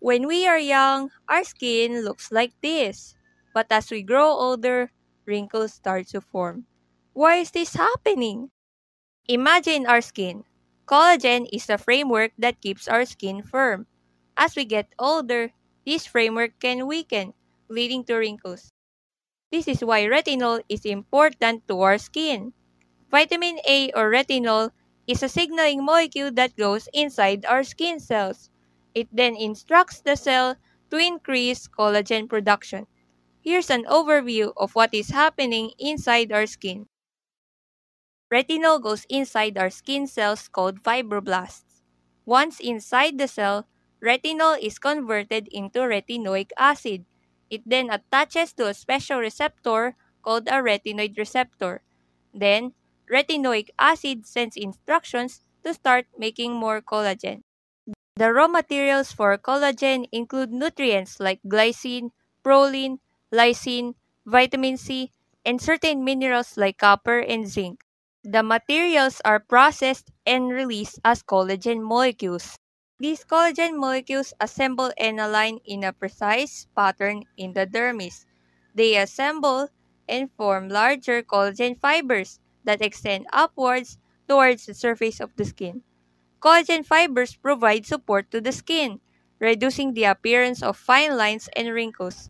When we are young, our skin looks like this. But as we grow older, wrinkles start to form. Why is this happening? Imagine our skin. Collagen is the framework that keeps our skin firm. As we get older, this framework can weaken, leading to wrinkles. This is why retinol is important to our skin. Vitamin A or retinol is a signaling molecule that goes inside our skin cells. It then instructs the cell to increase collagen production. Here's an overview of what is happening inside our skin. Retinol goes inside our skin cells called fibroblasts. Once inside the cell, retinol is converted into retinoic acid. It then attaches to a special receptor called a retinoid receptor. Then, retinoic acid sends instructions to start making more collagen. The raw materials for collagen include nutrients like glycine, proline, lysine, vitamin C, and certain minerals like copper and zinc. The materials are processed and released as collagen molecules. These collagen molecules assemble and align in a precise pattern in the dermis. They assemble and form larger collagen fibers that extend upwards towards the surface of the skin. Collagen fibers provide support to the skin, reducing the appearance of fine lines and wrinkles.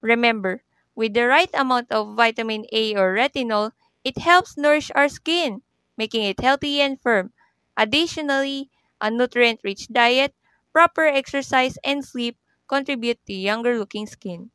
Remember, with the right amount of vitamin A or retinol, it helps nourish our skin, making it healthy and firm. Additionally, a nutrient-rich diet, proper exercise, and sleep contribute to younger-looking skin.